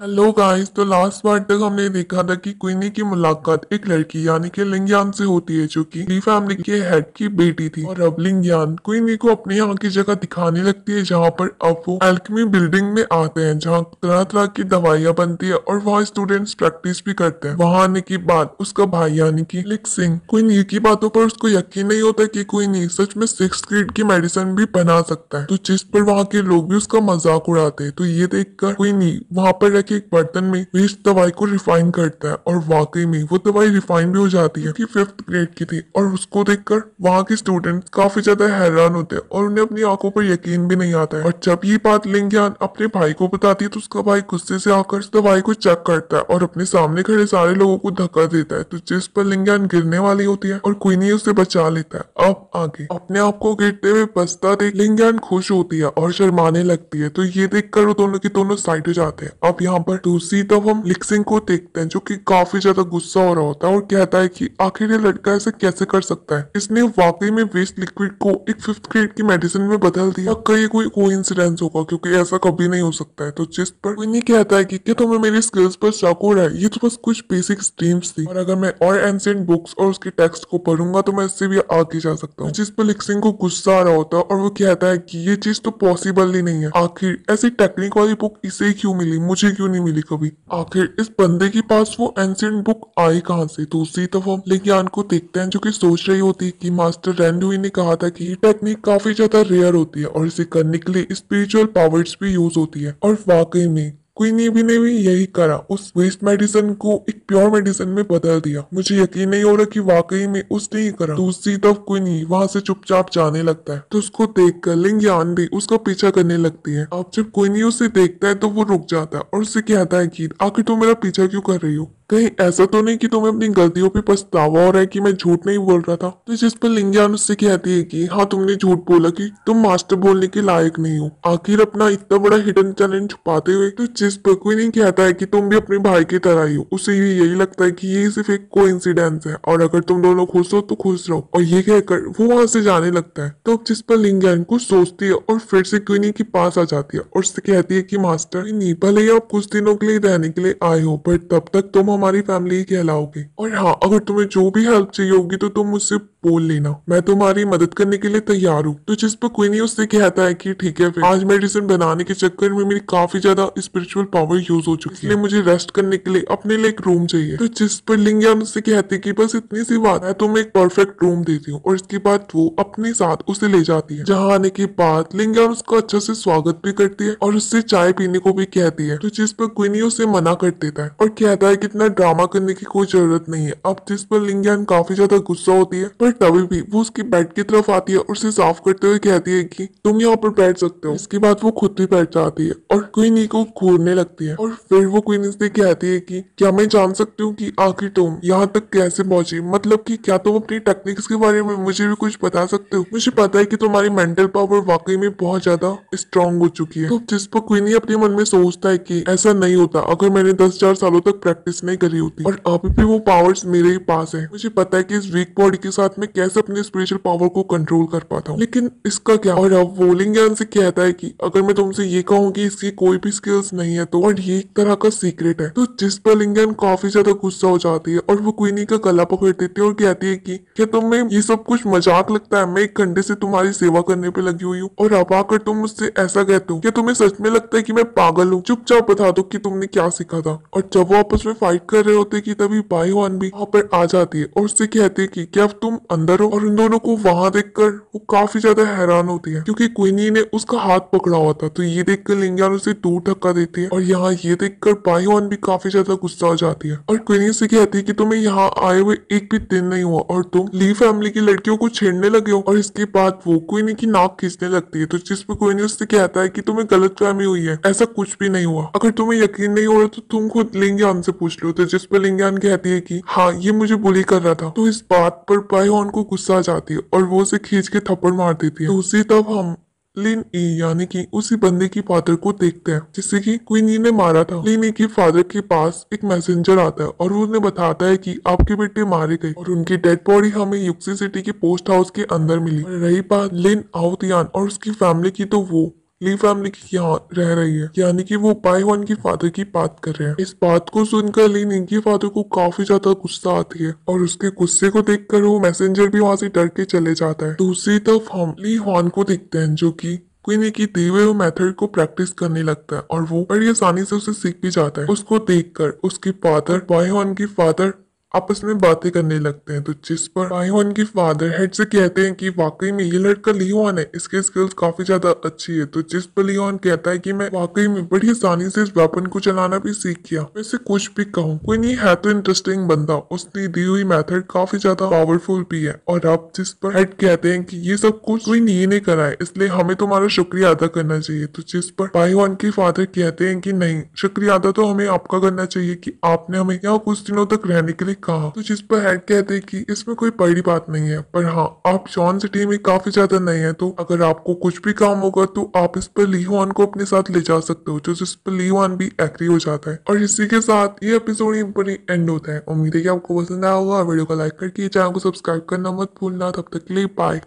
Hello guys. तो last part तक हमने देखा था कि क्वीनी की मुलाकात एक लड़की यानी कि लिंगयान से होती है जो कि ली फैमिली के हेड की बेटी थी। और अब लिंगयान क्वीनी को अपने यहाँ की जगह दिखाने लगती है जहाँ पर अब वो एल्केमी बिल्डिंग में आते हैं जहाँ तरह तरह की दवाइयाँ बनती है और वहाँ स्टूडेंट्स प्रैक्टिस भी करते हैं। वहाँ आने के बाद उसका भाई यानी कि लिक सिंह क्वीनी की बातों पर उसको यकीन नहीं होता कि क्वीनी सच में 6th ग्रेड की मेडिसिन भी बना सकता है, तो जिस पर वहाँ के लोग भी उसका मजाक उड़ाते हैं। तो ये देखकर क्वीनी वहाँ पर एक बर्तन में वेस्ट दवाई को रिफाइन करता है और वाकई में वो दवाई रिफाइन भी हो जाती है कि 5th ग्रेड की थी। और उसको देखकर वहाँ के स्टूडेंट्स काफी ज्यादा हैरान होते हैं और उन्हें अपनी आंखों पर यकीन भी नहीं आता है। और जब ये बात लिंगयान अपने भाई को बताती है तो उसका भाई गुस्से से आकर उस दवाई को चेक करता है और अपने सामने खड़े सारे लोगों को धक्का देता है, तो जिस पर लिंगयान गिरने वाली होती है और क्वीनी उसे बचा लेता है। अब आगे अपने आप को गिरते हुए बचता देख लिंगयान खुश होती है और शर्माने लगती है, तो ये देखकर वो दोनों की दोनों साइड हो जाते हैं। अब यहाँ पर दूसरी तरफ हम लिक्सिंग को देखते हैं जो कि काफी ज्यादा गुस्सा हो रहा होता है और कहता है कि आखिर ये लड़का ऐसे कैसे कर सकता है, इसने वाकई में वेस्ट लिक्विड को एक 5th ग्रेड की मेडिसिन में बदल दिया। पक्का ये कोई कोइंसिडेंस होगा क्योंकि ऐसा कभी नहीं हो सकता है। तो जिस पर विनी कहता है कि क्या तुम्हें मेरी स्किल्स पर शक हो रहा है, ये तो बस कुछ बेसिक स्ट्रीम्स थी और अगर मैं और एंशिएंट बुक्स और उसके टेक्स्ट को पढ़ूंगा तो मैं इससे भी आगे जा सकता हूँ। जिस पर लिक्सिंग को गुस्सा आ रहा होता है और वो कहता है कि ये चीज तो पॉसिबल ही नहीं है, आखिर ऐसी टेक्निक वाली बुक इसे क्यों मिली, मुझे क्यों नहीं मिली कभी, आखिर इस बंदे के पास वो एंशिएंट बुक आई कहाँ से। दूसरी तरफ हम लिंगयान को देखते हैं जो कि सोच रही होती है कि मास्टर रैंडुई ने कहा था कि ये टेक्निक काफी ज्यादा रेयर होती है और इसे करने के लिए स्पिरिचुअल पावर्स भी यूज होती है। और वाकई में क्वीनी भी ने भी यही करा, उस वेस्ट मेडिसिन को एक प्योर मेडिसिन में बदल दिया। मुझे यकीन नहीं हो रहा कि वाकई में उसने ही करा। दूसरी तरफ क्वीनी वहां से चुपचाप जाने लगता है तो उसको देखकर लिंगयान भी उसका पीछा करने लगती है। अब जब क्वीनी उसे देखता है तो वो रुक जाता है और उससे कहता है कि आखिर तुम मेरा पीछा क्यों कर रही हो, कहीं ऐसा तो नहीं कि तुम्हें अपनी गलतियों पे पछतावा हो रहा है कि मैं झूठ नहीं बोल रहा था। तो जिस पर लिंगयान उससे कहती है कि हाँ तुमने झूठ बोला कि तुम मास्टर बोलने के लायक नहीं हो, आखिर अपना इतना बड़ा हिडन टैलेंट छुपाते हुए। तो जिस पर कोई नहीं कहता है कि तुम भी अपने भाई की तरह ही हो, उसे भी यही लगता है कि ये सिर्फ एक कोइंसिडेंस है और अगर तुम दोनों खुश हो तो खुश रहो। और ये कहकर वो वहां से जाने लगता है। तो जिस पर लिंगयान कुछ सोचती है और फिर से क्वीनी के पास आ जाती है और उससे कहती है कि मास्टर नहीं, भले ही आप कुछ दिनों के लिए रहने के लिए आए हो पर तब तक तुम हमारी फैमिली कहलाओगे। और हाँ, अगर तुम्हें जो भी हेल्प चाहिए होगी तो तुम मुझसे बोल लेना, मैं तुम्हारी मदद करने के लिए तैयार हूँ। तो जिस पर क्वीनी उससे कहता है कि ठीक है, फिर आज मेडिसिन बनाने के चक्कर में मेरी काफी ज्यादा स्पिरिचुअल पावर यूज हो चुकी है, इसलिए मुझे रेस्ट करने के लिए अपने लिए एक रूम चाहिए। तो जिस पर लिंगयान उससे कहती है कि बस इतनी सी बात है, तुम्हें एक परफेक्ट रूम देती हूँ। और इसके बाद वो अपने साथ उसे ले जाती है, जहाँ आने के बाद लिंगयान उसका अच्छा से स्वागत भी करती है और उससे चाय पीने को भी कहती है। तो जिस पर क्वीनी उसे मना कर देता है और कहता है कि इतना ड्रामा करने की कोई जरूरत नहीं है। अब जिस पर लिंगयान काफी ज्यादा गुस्सा होती है पर तभी भी वो उसकी बेड की तरफ आती है और उसे साफ करते हुए कहती है कि तुम यहाँ पर बैठ सकते हो। इसके बाद वो खुद भी बैठ जाती है और क्वीनी को घूरने लगती है और फिर वो क्वीनी से कहती है कि क्या मैं जान सकती हूँ कि आखिर तुम यहाँ तक कैसे पहुंची, मतलब कि क्या तुम अपनी टेक्निक्स के बारे में मुझे भी कुछ बता सकते हो। मुझे पता है कि तुम्हारी मेंटल पावर वाकई में बहुत ज्यादा स्ट्रांग हो चुकी है। तो जिस पर क्वीनी अपने मन में सोचता है कि ऐसा नहीं होता अगर मैंने 10,000 सालों तक प्रैक्टिस नहीं करी होती और अभी भी वो पावर्स मेरे ही पास है। मुझे पता है कि इस वीक बॉडी के साथ मैं कैसे अपने स्पिरिचुअल पावर को कंट्रोल कर पाता हूँ, लेकिन इसका क्या। और अब वो लिंगयान से कहता है कि अगर मैं तुमसे ये कहूँ कि इसकी कोई भी स्किल्स नहीं है तो, और ये एक तरह का सीक्रेट है। तो जिस पर लिंगयान काफी ज्यादा गुस्सा हो जाती है और वो क्वीनी का गला पकड़ देती है और कहती है कि क्या तुम्हें ये सब कुछ मजाक लगता है, मैं एक घंटे से तुम्हारी सेवा करने पे लगी हुई हूँ और अब आकर तुम मुझसे ऐसा कहते हो, क्या तुम्हें सच में लगता है कि मैं पागल हूँ। चुपचाप बता दो कि तुमने क्या सीखा था। और जब वो आपस में फाइट कर रहे होते कि तभी बाईवान भी वहां पर आ जाती है और उससे कहती है कि क्या तुम अंदर हो। और उन दोनों को वहां देखकर वो काफी ज्यादा हैरान होती है क्योंकि क्वीनी ने उसका हाथ पकड़ा हुआ था। तो ये देखकर लिंगयान उसे दूर धक्का देती है और यहाँ ये देखकर बाईवान भी काफी ज्यादा गुस्सा हो जाती है और क्वीनी से कहती है कि तुम्हें यहाँ आए हुए एक भी दिन नहीं हुआ और तुम ली फैमिली की लड़कियों को छेड़ने लगे हो। और इसके बाद वो क्वीनी की नाक खींचने लगती है। तो जिस पर क्वीनी उससे कहता है कि तुम्हें गलतफहमी हुई है, ऐसा कुछ भी नहीं हुआ, अगर तुम्हें यकीन नहीं हो रहा तो तुम खुद लिंगयान से पूछ लो। तो जिस पर लिंगयान कहती है कि हाँ ये मुझे बुली कर रहा था। तो इस बात पर बाईवान को गुस्सा आ जाती है और वो उसे खींच के थप्पड़ मार देती है। तो उसी तब हम लिन ई यानी कि उसी बंदे की फादर को देखते हैं जिससे कि क्वीनी ने मारा था। लिन ई के फादर के पास एक मैसेंजर आता है और वो उन्हें बताता है कि आपके बेटे मारे गए और उनकी डेड बॉडी हमें युक्सी सिटी के पोस्ट हाउस के अंदर मिली। और रही बात लिन आओतियान और उसकी फैमिली की, तो वो ली फैमिली की यहाँ रह रही है, यानी कि वो बाईवान की फादर की बात कर रहे हैं। इस बात को सुनकर ली निंग की फादर को काफी ज्यादा गुस्सा आती है और उसके गुस्से को देखकर वो मैसेंजर भी वहां से डर के चले जाता है। दूसरी तरफ हम ली हुआन को देखते हैं जो कि क्वीनी की दिए हुए मेथड को प्रैक्टिस करने लगता है और वो बड़ी आसानी से उसे सीख भी जाता है। उसको देखकर उसके फादर बाईवान की फादर आपस में बातें करने लगते हैं, तो जिस पर बाईवान की फादर हेड से कहते हैं कि वाकई में ये लड़का लियोन है, इसके स्किल्स काफी ज्यादा अच्छी है। तो जिस पर लियोन कहता है कि मैं वाकई में बड़ी आसानी से इस वेपन को चलाना भी सीख गया। वैसे कुछ भी कहूँ, कोई नहीं है तो इंटरेस्टिंग बंदा, उसने दी हुई मेथड काफी ज्यादा पावरफुल भी है। और अब जिस पर हेड कहते हैं कि ये सब कुछ कोई नहीं करा है, इसलिए हमें तुम्हारा शुक्रिया अदा करना चाहिए। तो जिस पर बाईवान के फादर कहते हैं कि नहीं, शुक्रिया अदा तो हमें आपका करना चाहिए कि आपने हमें यहाँ कुछ दिनों तक रहने के लिए कहा। तो जिस पर हेड कहते हैं कि इसमें कोई बड़ी बात नहीं है, पर हाँ आप जॉन सिटी में काफी ज्यादा नए हैं, तो अगर आपको कुछ भी काम होगा तो आप इस पर ली हुआन को अपने साथ ले जा सकते हो। जो जिस पर ली हुआन भी एग्री हो जाता है और इसी के साथ ये एपिसोड यहीं पर एंड होता है। उम्मीद है कि आपको पसंद आया होगा। वीडियो को लाइक करके चैनल को सब्सक्राइब करना मत भूलना। तब तक के लिए बाय।